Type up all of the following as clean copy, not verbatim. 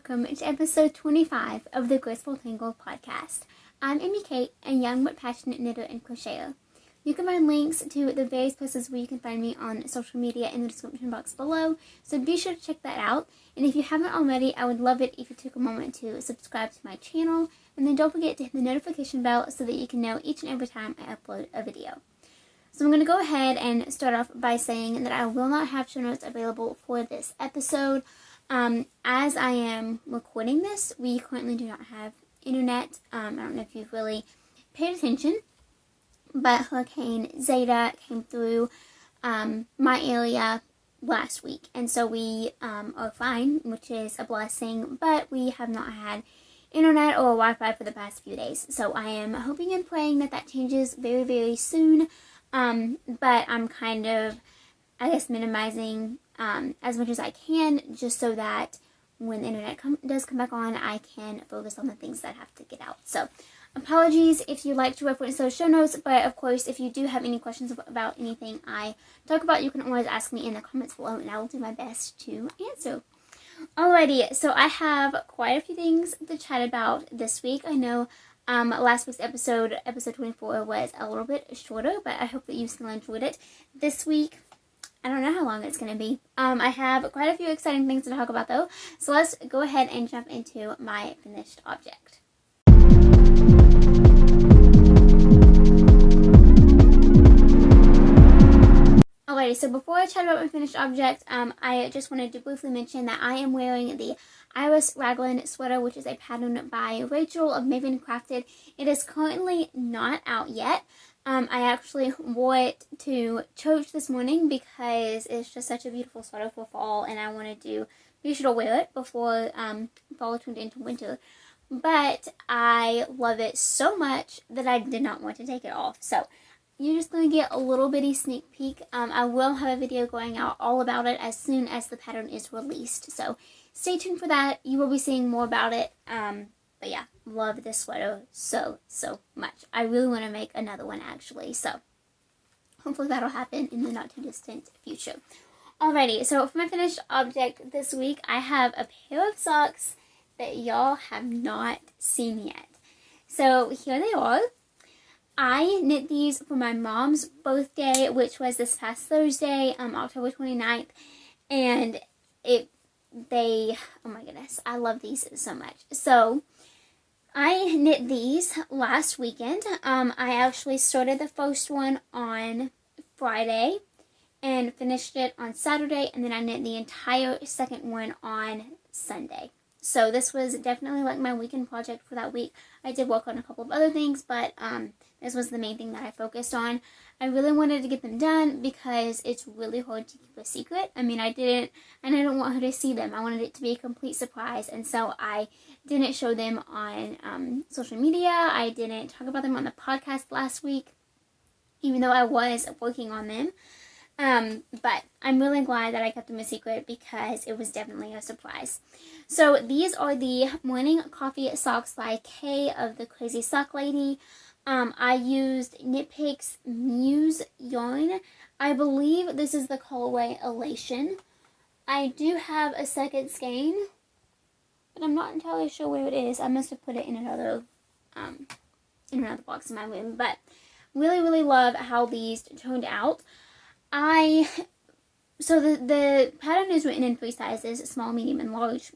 welcome to episode 25 of the Graceful Tangle podcast. I'm Amy Kate, a young but passionate knitter and crocheter. You can find links to the various places where you can find me on social media in the description box below, so be sure to check that out. And if you haven't already, I would love it if you took a moment to subscribe to my channel, and then don't forget to hit the notification bell so that you can know each and every time I upload a video. So I'm going to go ahead and start off by saying that I will not have show notes available for this episode. As I am recording this, we currently do not have internet. I don't know if you've really paid attention, but Hurricane Zeta came through my area last week, and so we are fine, which is a blessing, but we have not had internet or Wi-Fi for the past few days. So I am hoping and praying that that changes very, very soon. But I'm kind of, I guess, minimizing as much as I can, just so that when the internet does come back on, I can focus on the things that have to get out. So apologies if you like to reference those show notes, but of course, if you do have any questions about anything I talk about, you can always ask me in the comments below, and I will do my best to answer. Alrighty, so I have quite a few things to chat about this week. I know last week's episode 24, was a little bit shorter, but I hope that you still enjoyed it. This week, I don't know how long it's going to be. I have quite a few exciting things to talk about though, so let's go ahead and jump into my finished object. Alrighty, so before I chat about my finished object, I just wanted to briefly mention that I am wearing the Iris Raglan sweater, which is a pattern by Rachel of Maven Crafted. It is currently not out yet. I actually wore it to church this morning because it's just such a beautiful sweater for fall, and I wanted to be sure to wear it before fall turned into winter. But I love it so much that I did not want to take it off. So you're just going to get a little bitty sneak peek. I will have a video going out all about it as soon as the pattern is released. So stay tuned for that. You will be seeing more about it. But yeah, love this sweater so much. I really want to make another one actually. So hopefully that'll happen in the not too distant future. Alrighty, so for my finished object this week, I have a pair of socks that y'all have not seen yet. So here they are. I knit these for my mom's birthday, which was this past Thursday, October 29th, and oh my goodness, I love these so much. So I knit these last weekend. I actually started the first one on Friday and finished it on Saturday, and then I knit the entire second one on Sunday. So this was definitely like my weekend project for that week. I did work on a couple of other things, but this was the main thing that I focused on. I really wanted to get them done because it's really hard to keep a secret. I mean, I didn't want her to see them. I wanted it to be a complete surprise, and so I didn't show them on social media. I didn't talk about them on the podcast last week, even though I was working on them. But I'm really glad that I kept them a secret because it was definitely a surprise. So these are the Morning Coffee Socks by Kay of the Crazy Sock Lady. I used Knit Picks Muse yarn. I believe this is the colorway Elation. I do have a second skein, but I'm not entirely sure where it is. I must have put it in another box in my room. But really love how these turned out. So the pattern is written in 3 sizes, small, medium, and large.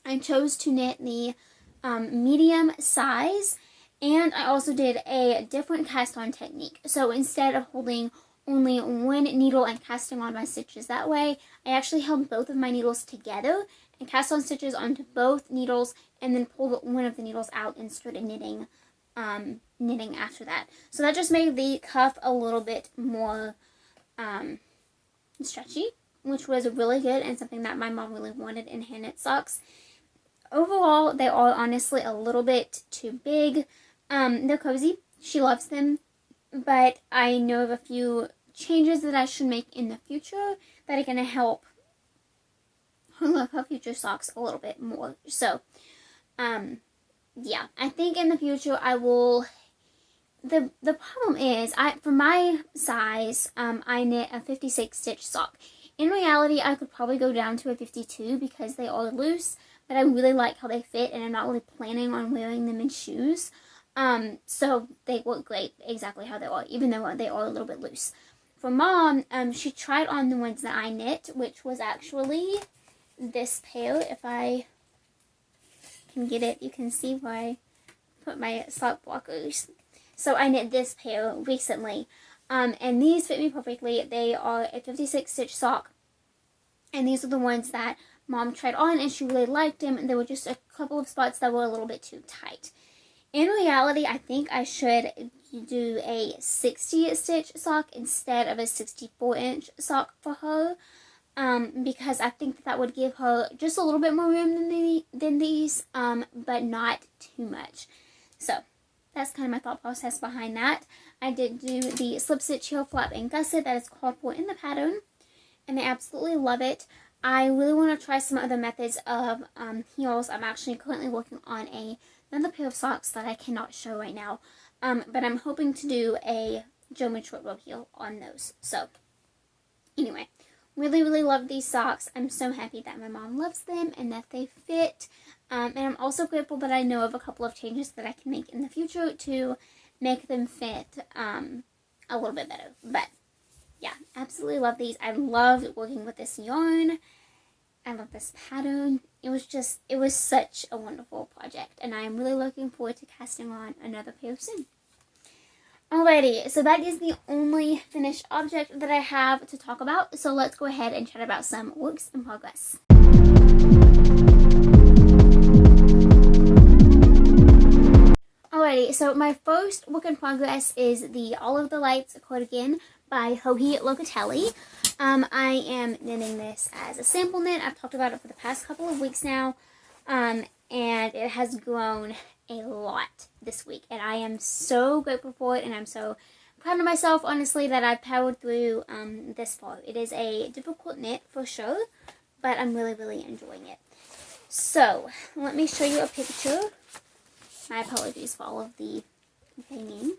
I chose to knit the medium size, and I also did a different cast on technique. So instead of holding only one needle and casting on my stitches that way, I actually held both of my needles together and cast on stitches onto both needles, and then pulled one of the needles out and started knitting after that. So that just made the cuff a little bit more stretchy, which was really good and something that my mom really wanted in hand knit socks. Overall, they are honestly a little bit too big. They're cozy. She loves them, but I know of a few changes that I should make in the future that are going to help her love her future socks a little bit more. So, yeah, I think in the future I will. The problem is, for my size, I knit a 56 stitch sock. In reality, I could probably go down to a 52 because they are loose, but I really like how they fit, and I'm not really planning on wearing them in shoes. So they look great exactly how they are, even though they are a little bit loose. For Mom, she tried on the ones that I knit, which was actually this pair. If I can get it, you can see where I put my sock blockers. So I knit this pair recently, and these fit me perfectly. They are a 56 stitch sock, and these are the ones that Mom tried on, and she really liked them, and there were just a couple of spots that were a little bit too tight. In reality, I think I should do a 60 stitch sock instead of a 64-inch sock for her, because I think that would give her just a little bit more room than these, but not too much. So that's kind of my thought process behind that. I did do the slip stitch, heel flap, and gusset that is called for in the pattern, and I absolutely love it. I really want to try some other methods of heels. I'm actually currently working on another pair of socks that I cannot show right now, but I'm hoping to do a German short row heel on those. So anyway, really, really love these socks. I'm so happy that my mom loves them and that they fit. And I'm also grateful that I know of a couple of changes that I can make in the future to make them fit a little bit better. But yeah, absolutely love these. I loved working with this yarn. I love this pattern. It was such a wonderful project, and I am really looking forward to casting on another pair soon. Alrighty, so that is the only finished object that I have to talk about. So let's go ahead and chat about some works in progress. Alrighty, so my first work in progress is the All of the Lights cardigan by Hoagie Locatelli. I am knitting this as a sample knit. I've talked about it for the past couple of weeks now, and it has grown a lot this week, and I am so grateful for it, and I'm so proud of myself, honestly, that I've powered through this far. It is a difficult knit for sure, but I'm really, really enjoying it. So let me show you a picture. My apologies for all of the banging.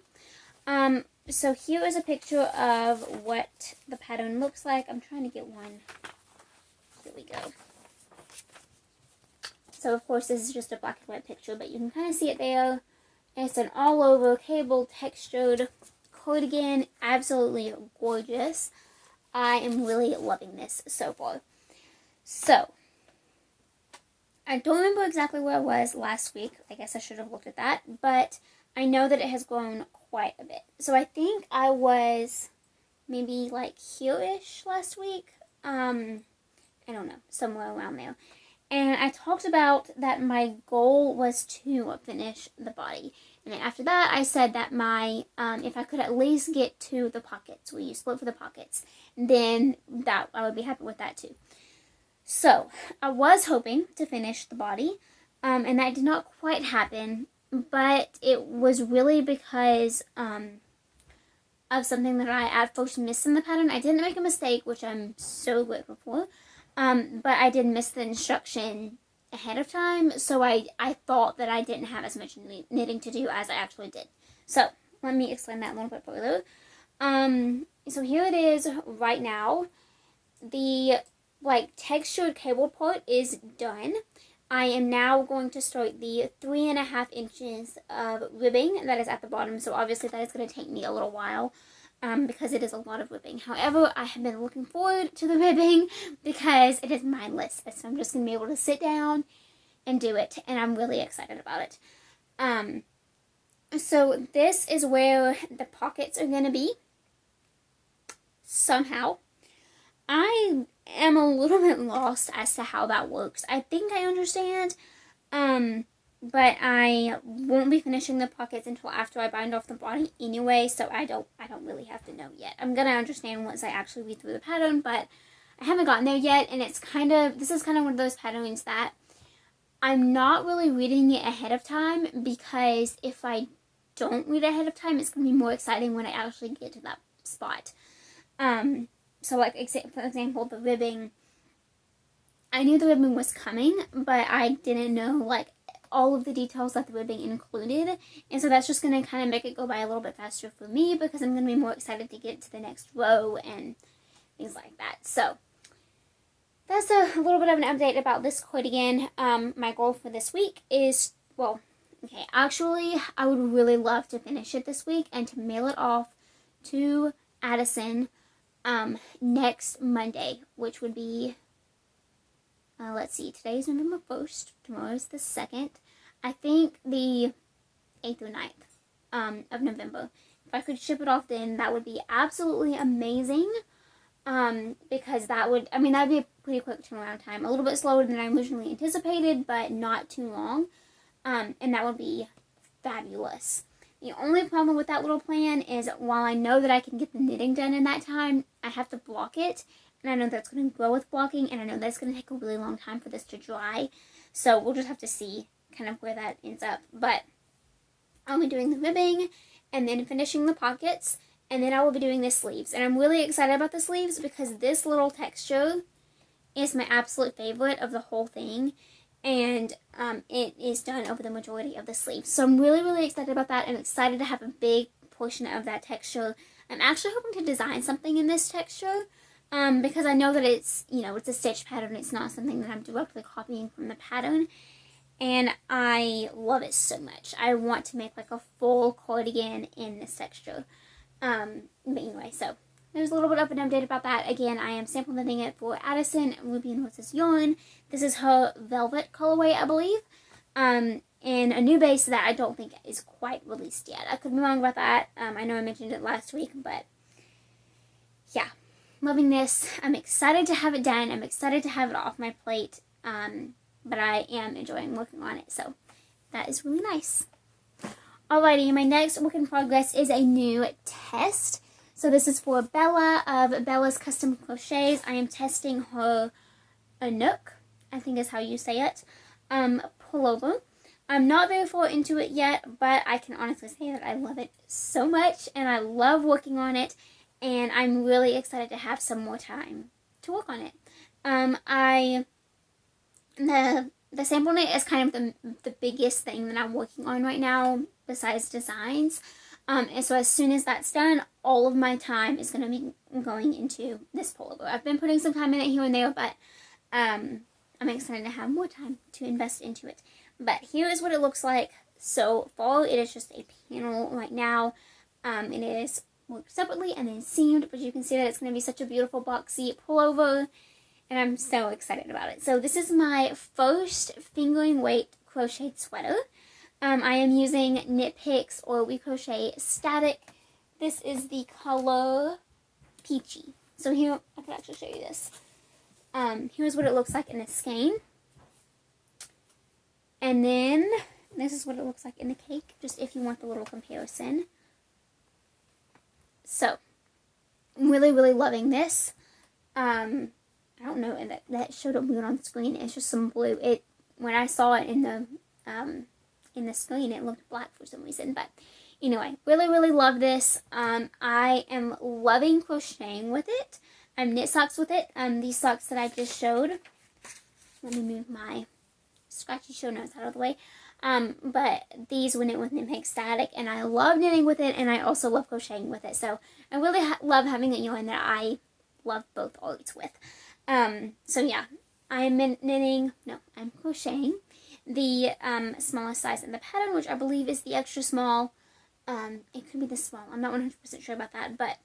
So here is a picture of what the pattern looks like. I'm trying to get one. Here we go. So of course this is just a black and white picture, but you can kind of see it there. It's an all over cable textured cardigan. Absolutely gorgeous. I am really loving this so far. So I don't remember exactly where I was last week. I guess I should have looked at that, but I know that it has grown quite a bit. So I think I was maybe like here-ish last week. I don't know, somewhere around there. And I talked about that my goal was to finish the body. And then after that, I said that my, if I could at least get to the pockets, where you split for the pockets, then that I would be happy with that too. So I was hoping to finish the body, and that did not quite happen, but it was really because of something that I at first missed in the pattern. I didn't make a mistake, which I'm so grateful for, but I did miss the instruction ahead of time, so I thought that I didn't have as much knitting to do as I actually did. So let me explain that a little bit further. So here it is right now. The textured cable part is done. I am now going to start the 3.5 inches of ribbing that is at the bottom. So obviously that is going to take me a little while because it is a lot of ribbing. However, I have been looking forward to the ribbing because it is mindless. So I'm just going to be able to sit down and do it, and I'm really excited about it. So this is where the pockets are going to be. Somehow I am a little bit lost as to how that works. I think I understand, but I won't be finishing the pockets until after I bind off the body anyway, so I don't really have to know yet. I'm gonna understand once I actually read through the pattern, but I haven't gotten there yet, and this is kind of one of those patterns that I'm not really reading it ahead of time, because if I don't read ahead of time, it's gonna be more exciting when I actually get to that spot. So for example, the ribbing, I knew the ribbing was coming, but I didn't know all of the details that the ribbing included, and so that's just going to kind of make it go by a little bit faster for me, because I'm going to be more excited to get to the next row and things like that. So that's a little bit of an update about this cardigan. My goal for this week is, well, okay, actually, I would really love to finish it this week and to mail it off to Addison next Monday, which would be, let's see, today is November 1st, tomorrow is the 2nd, I think the 8th or 9th of November. If I could ship it off then, that would be absolutely amazing, because that would be a pretty quick turnaround time, a little bit slower than I originally anticipated, but not too long, and that would be fabulous. The only problem with that little plan is, while I know that I can get the knitting done in that time, I have to block it, and I know that's going to go with blocking, and I know that's going to take a really long time for this to dry, so we'll just have to see kind of where that ends up. But I'll be doing the ribbing, and then finishing the pockets, and then I will be doing the sleeves, and I'm really excited about the sleeves because this little texture is my absolute favorite of the whole thing, and it is done over the majority of the sleeves. So I'm really, really excited about that. I'm excited to have a big portion of that texture. I'm actually hoping to design something in this texture, because I know that it's, it's a stitch pattern. It's not something that I'm directly copying from the pattern, and I love it so much. I want to make like a full cardigan in this texture. But anyway, so there's a little bit of an update about that. Again, I am sample knitting it for Addison, Ruby and Rose's yarn. This is her velvet colorway, I believe, in a new base that I don't think is quite released yet. I could be wrong about that. I know I mentioned it last week, but yeah, loving this. I'm excited to have it done. I'm excited to have it off my plate, but I am enjoying working on it, so that is really nice. Alrighty, my next work in progress is a new test. So this is for Bella of Bella's Custom Crochets. I am testing her Anouk, I think is how you say it, pullover. I'm not very far into it yet, but I can honestly say that I love it so much, and I love working on it, and I'm really excited to have some more time to work on it. The sample knit is kind of the biggest thing that I'm working on right now, besides designs. And so as soon as that's done, all of my time is going to be going into this pullover. I've been putting some time in it here and there, but I'm excited to have more time to invest into it. But here is what it looks like so far. It is just a panel right now, and it is worked separately and then seamed, but you can see that it's going to be such a beautiful boxy pullover, and I'm so excited about it. So this is my first fingering weight crocheted sweater. I am using Knit Picks or We Crochet Static. This is the color Peachy. So here, I can actually show you this. Here's what it looks like in the skein. And then this is what it looks like in the cake, just if you want the little comparison. So, I'm really, really loving this. I don't know, and that showed up weird on the screen. It's just some blue. When I saw it in the screen, it looked black for some reason. But anyway, really, really love this. I am loving crocheting with it. I'm knit socks with it. These socks that I just showed. Let me move my scratchy show notes out of the way. But these were knit with Knit Picks Static, and I love knitting with it, and I also love crocheting with it. So I really love having a yarn that I love both arts with. So yeah, I'm crocheting the smallest size in the pattern, which I believe is the extra small. It could be the small. I'm not 100% sure about that, but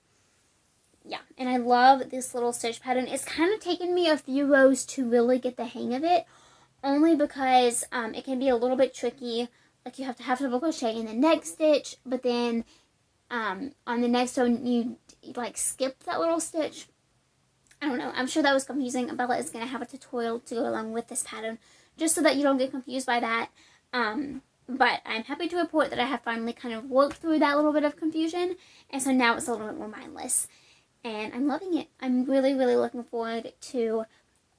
yeah. And I love this little stitch pattern. It's kind of taken me a few rows to really get the hang of it, only because it can be a little bit tricky. Like you have to have double crochet in the next stitch, but then on the next one you like skip that little stitch. I don't know. I'm sure that was confusing. Bella is going to have a tutorial to go along with this pattern, just so that you don't get confused by that. But I'm happy to report that I have finally kind of worked through that little bit of confusion, and so now it's a little bit more mindless. And I'm loving it. I'm really, really looking forward to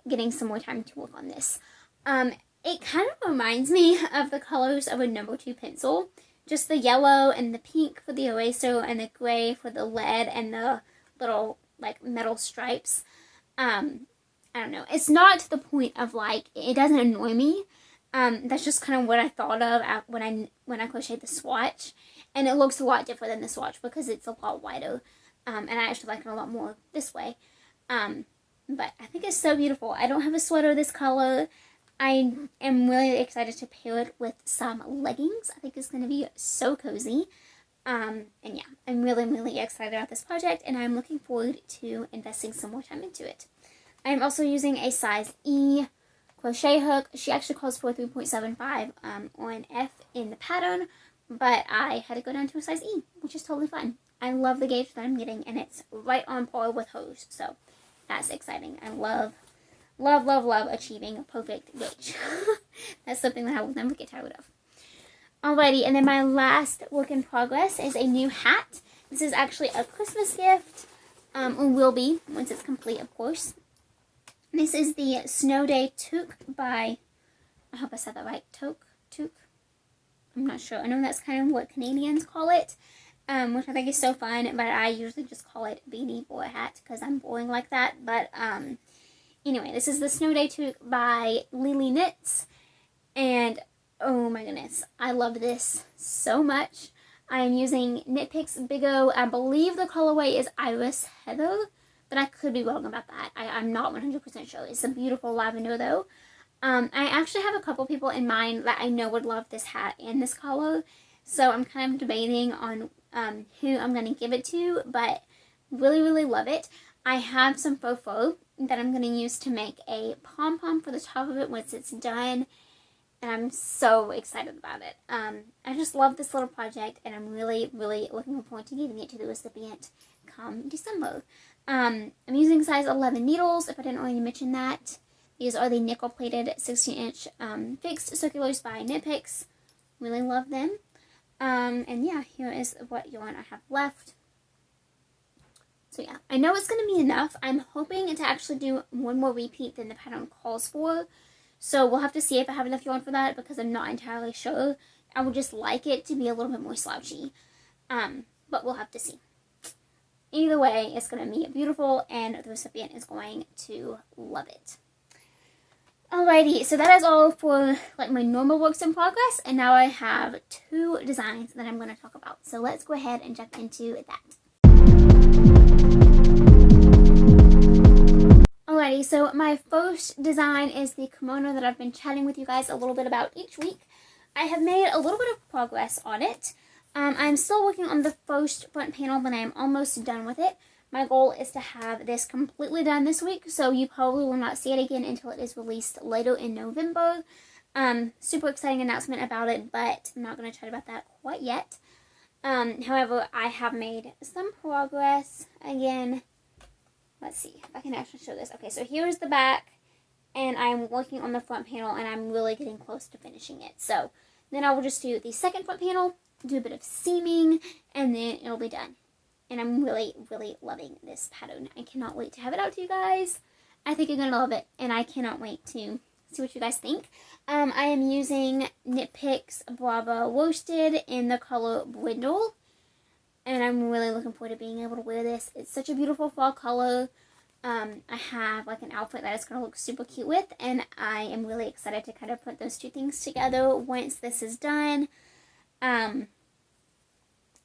getting some more time to work on this. It kind of reminds me of the colors of a number 2 pencil. Just the yellow and the pink for the eraser and the gray for the lead and the little like metal stripes. I don't know. It's not to the point of like, it doesn't annoy me. That's just kind of what I thought of when I crocheted the swatch. And it looks a lot different than the swatch because it's a lot wider. And I actually like it a lot more this way. but I think it's so beautiful. I don't have a sweater this color. I am really excited to pair it with some leggings. I think it's going to be so cozy. And yeah, I'm really excited about this project, and I'm looking forward to investing some more time into it. I'm also using a size E crochet hook. She actually calls for 3.75 on F in the pattern, but I had to go down to a size E, which is totally fine. I love the gauge that I'm getting, and it's right on par with hers, so that's exciting. I love achieving a perfect gauge. That's something that I will never get tired of. Alrighty, and then my last work in progress is a new hat. This is actually a Christmas gift, or will be once it's complete, of course. This is the Snow Day Toque by, I hope I said that right, Toque? I'm not sure. I know that's kind of what Canadians call it, which I think is so fun, but I usually just call it beanie boy hat because I'm boring like that. But anyway, this is the Snow Day Toque by Lily Knits, and oh my goodness, I love this so much. I am using Knit Picks Big O. I believe the colorway is Iris Heather, but I could be wrong about that. I'm not 100% sure. It's a beautiful lavender though. I actually have a couple people in mind that I know would love this hat and this color, so I'm kind of debating on who I'm going to give it to, but really love it. I have some faux fur that I'm going to use to make a pom-pom for the top of it once it's done. And I'm so excited about it. I just love this little project, and I'm really looking forward to giving it to the recipient come December. I'm using size 11 needles, if I didn't already mention that. These are the nickel-plated 16-inch fixed circulars by Knit Picks. Really love them. And yeah, here is what yarn I have left. So yeah, I know it's going to be enough. I'm hoping to actually do one more repeat than the pattern calls for. So we'll have to see if I have enough yarn for that, because I'm not entirely sure. I would just like it to be a little bit more slouchy. But we'll have to see. Either way, it's going to be beautiful, and the recipient is going to love it. Alrighty, so that is all for like my normal works in progress, and now I have 2 designs that I'm going to talk about. So let's go ahead and jump into that. Alrighty, so my first design is the kimono that I've been chatting with you guys a little bit about each week. I have made a little bit of progress on it. I'm still working on the first front panel, but I am almost done with it. My goal is to have this completely done this week, so you probably will not see it again until it is released later in November. Super exciting announcement about it, but I'm not going to chat about that quite yet. However, I have made some progress. Again, let's see if I can actually show this. Okay, so here's the back, and I'm working on the front panel, and I'm really getting close to finishing it. So then I will just do the second front panel, do a bit of seaming, and then it'll be done. And I'm really loving this pattern. I cannot wait to have it out to you guys. I think you're going to love it, and I cannot wait to see what you guys think. I am using Knit Picks Brava Worsted in the color Brindle, and I'm really looking forward to being able to wear this. It's such a beautiful fall color. I have like an outfit that it's going to look super cute with, and I am really excited to kind of put those 2 things together once this is done.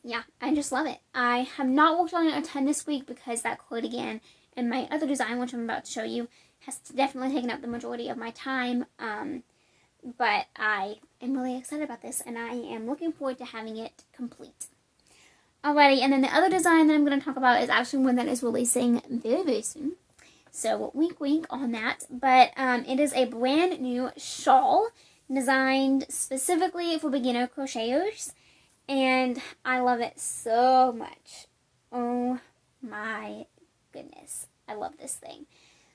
Yeah, I just love it. I have not worked on it a ton this week because that cardigan and my other design, which I'm about to show you, has definitely taken up the majority of my time. But I am really excited about this, and I am looking forward to having it complete. Alrighty, and then the other design that I'm going to talk about is actually one that is releasing very soon. So wink on that. But it is a brand new shawl designed specifically for beginner crocheters. And I love it so much. Oh my goodness. I love this thing.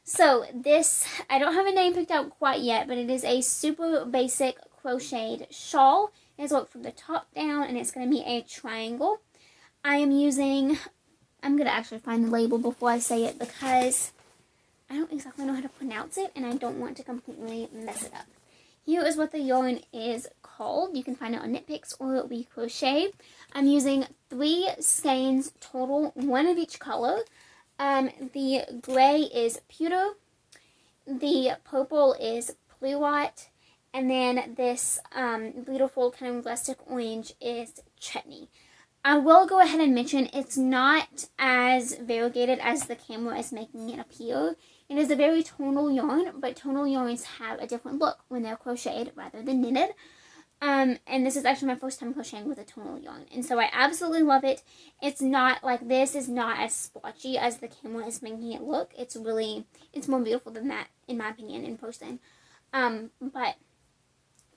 So this, I don't have a name picked out quite yet, but it is a super basic crocheted shawl. It's worked from the top down, and it's going to be a triangle. I am using, I'm going to actually find the label before I say it because I don't exactly know how to pronounce it, and I don't want to completely mess it up. Here is what the yarn is called. You can find it on Knit Picks or We Crochet. I'm using 3 skeins total, 1 of each color. The gray is pewter, the purple is pleurite, and then this beautiful kind of rustic orange is chutney. I will go ahead and mention it's not as variegated as the camera is making it appear. It is a very tonal yarn, but tonal yarns have a different look when they're crocheted rather than knitted. And this is actually my first time crocheting with a tonal yarn, and so I absolutely love it. It's not like, this is not as splotchy as the camera is making it look. It's more beautiful than that, in my opinion, in person. But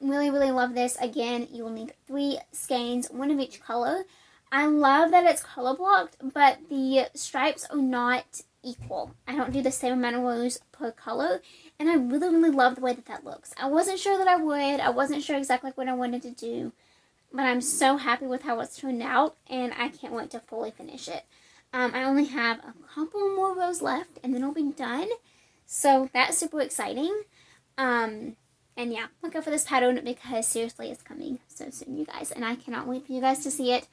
really, really love this. Again, you will need 3 skeins, 1 of each color. I love that it's color blocked, but the stripes are not equal. I don't do the same amount of rows per color, and I really, really love the way that looks. I wasn't sure that I would. I wasn't sure exactly what I wanted to do, but I'm so happy with how it's turned out, and I can't wait to fully finish it. I only have a couple more rows left, and then I'll be done, so that's super exciting. And yeah, look out for this pattern, because seriously, it's coming so soon, you guys, and I cannot wait for you guys to see it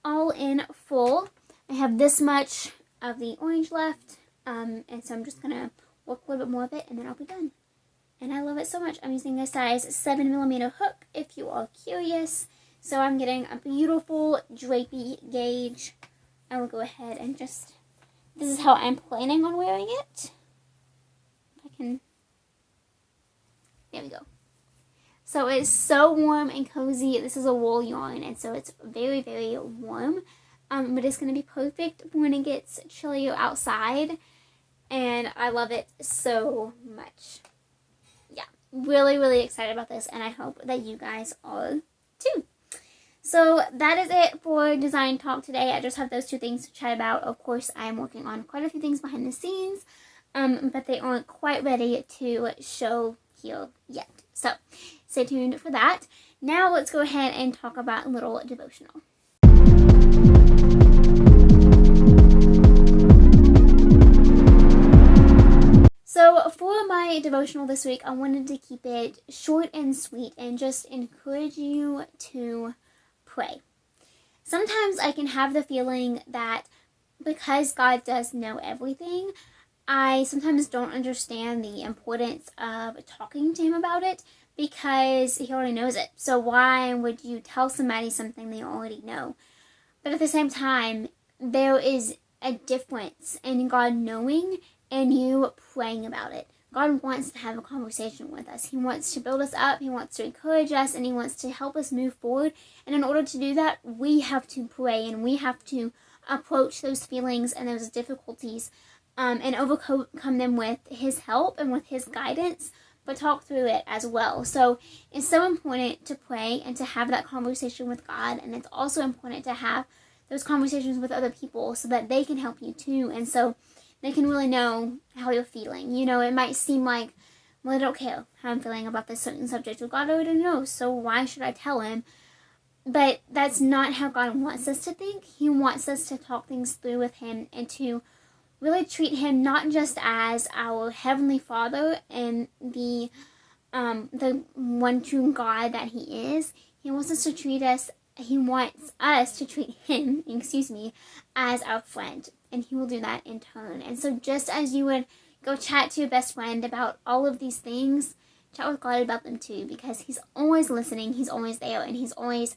all in full. I have this much of the orange left, and so I'm just gonna work a little bit more of it, and then I'll be done. And I love it so much. I'm using a size 7mm hook, if you are curious. So I'm getting a beautiful drapey gauge. I will go ahead and this is how I'm planning on wearing it. If I can, there we go. So it's so warm and cozy. This is a wool yarn, and so it's very, very warm. But it's going to be perfect when it gets chillier outside, and I love it so much. Yeah, really, really excited about this, and I hope that you guys are too. So that is it for design talk today. I just have those 2 things to chat about. Of course, I am working on quite a few things behind the scenes, but they aren't quite ready to show here yet. So stay tuned for that. Now let's go ahead and talk about a little devotional. So for my devotional this week, I wanted to keep it short and sweet and just encourage you to pray. Sometimes I can have the feeling that because God does know everything, I sometimes don't understand the importance of talking to Him about it, because He already knows it. So why would you tell somebody something they already know? But at the same time, there is a difference in God knowing and you praying about it. God wants to have a conversation with us. He wants to build us up. He wants to encourage us, and He wants to help us move forward. And in order to do that, we have to pray, and we have to approach those feelings and those difficulties and overcome them with His help and with His guidance, but talk through it as well. So it's so important to pray and to have that conversation with God, and it's also important to have those conversations with other people so that they can help you too, and so they can really know how you're feeling. You know, it might seem like, well, I don't care how I'm feeling about this certain subject. Well, God already knows, so why should I tell Him? But that's not how God wants us to think. He wants us to talk things through with Him and to really treat Him not just as our Heavenly Father and the one true God that He is. He wants us to treat Him, as our friend. And He will do that in turn. And so just as you would go chat to your best friend about all of these things, chat with God about them too, because He's always listening, He's always there, and He's always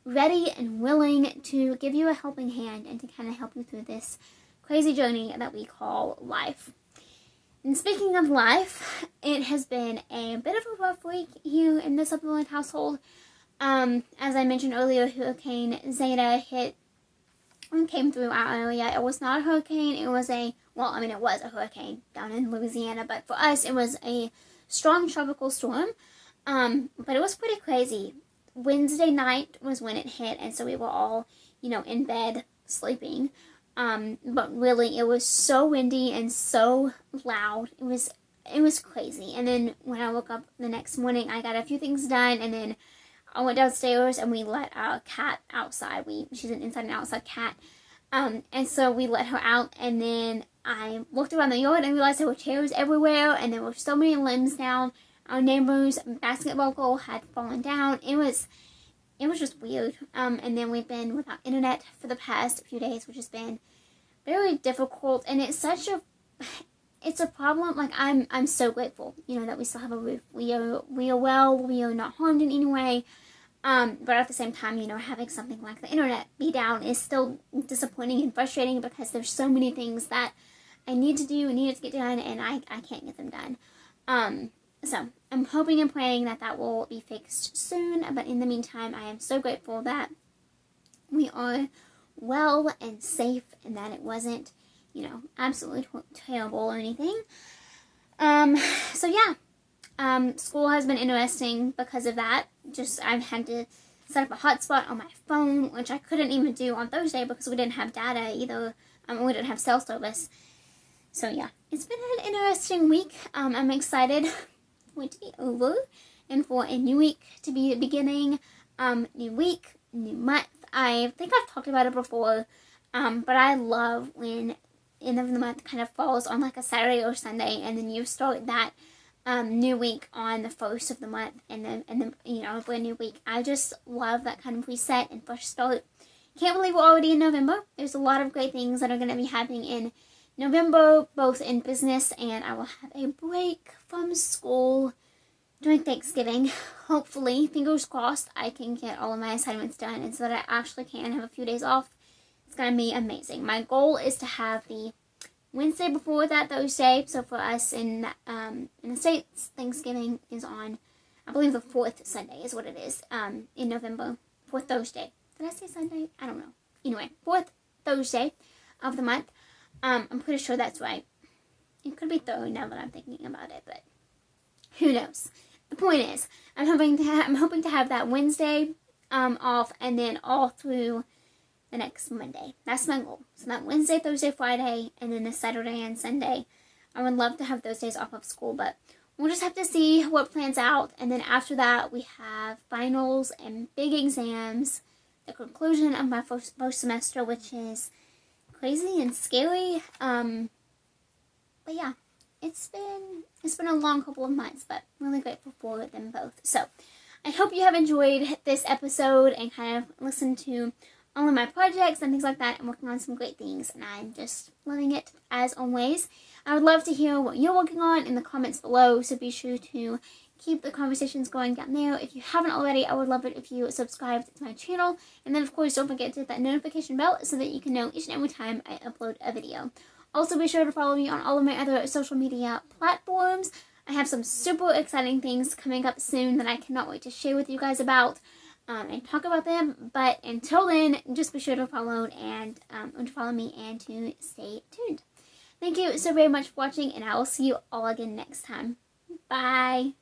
ready and willing to give you a helping hand and to kind of help you through this crazy journey that we call life. And speaking of life, it has been a bit of a rough week here in the Sutherland household. As I mentioned earlier, Hurricane Zeta came through our area. It was not a hurricane. It was it was a hurricane down in Louisiana, but for us, it was a strong tropical storm. But it was pretty crazy. Wednesday night was when it hit, and so we were all, in bed sleeping. But really, it was so windy and so loud. It was crazy. And then when I woke up the next morning, I got a few things done, and then I went downstairs and we let our cat outside. She's an inside and outside cat. And so we let her out, and then I looked around the yard and realized there were chairs everywhere, and there were so many limbs down. Our neighbor's basketball goal had fallen down. It was just weird. And then we've been without internet for the past few days, which has been very difficult. And it's a problem. Like, I'm so grateful, that we still have a roof. We are well. We are not harmed in any way. But at the same time, you know, having something like the internet be down is still disappointing and frustrating because there's so many things that I need to do and needed to get done, and I can't get them done. So I'm hoping and praying that that will be fixed soon. But in the meantime, I am so grateful that we are well and safe and that it wasn't, you know, absolutely terrible or anything. So yeah. School has been interesting because of that. Just I've had to set up a hotspot on my phone, which I couldn't even do on Thursday because we didn't have data either. We didn't have cell service. So yeah, it's been an interesting week. I'm excited for it to be over and for a new week to be the beginning. New week, new month. I think I've talked about it before, but I love when end of the month kind of falls on like a Saturday or Sunday, and then you start that new week on the first of the month, and then you know, a brand new week. I just love that kind of reset and fresh start. Can't believe we're already in November. There's a lot of great things that are going to be happening in November, both in business, and I will have a break from school during Thanksgiving. Hopefully, fingers crossed, I can get all of my assignments done, and so that I actually can have a few days off. It's going to be amazing. My goal is to have the Wednesday before that Thursday. So for us in the States, Thanksgiving is on, I believe, the 4th Sunday is what it is, in November. 4th Thursday. Did I say Sunday? I don't know. Anyway, 4th Thursday of the month. I'm pretty sure that's right. It could be 3rd now that I'm thinking about it, but who knows? The point is, I'm hoping to have that Wednesday off, and then all through the next Monday. That's my goal. So that Wednesday, Thursday, Friday, and then the Saturday and Sunday. I would love to have those days off of school, but we'll just have to see what plans out. And then after that, we have finals and big exams, the conclusion of my first semester, which is crazy and scary. But yeah, it's been a long couple of months, but I'm really grateful for them both. So I hope you have enjoyed this episode and kind of listened to all of my projects and things like that. I'm working on some great things, and I'm just loving it as always. I would love to hear what you're working on in the comments below, so be sure to keep the conversations going down there. If you haven't already, I would love it if you subscribed to my channel, and then of course don't forget to hit that notification bell so that you can know each and every time I upload a video. Also be sure to follow me on all of my other social media platforms. I have some super exciting things coming up soon that I cannot wait to share with you guys about. And talk about them. But until then, just be sure to follow me and to stay tuned. Thank you so very much for watching, and I will see you all again next time. Bye.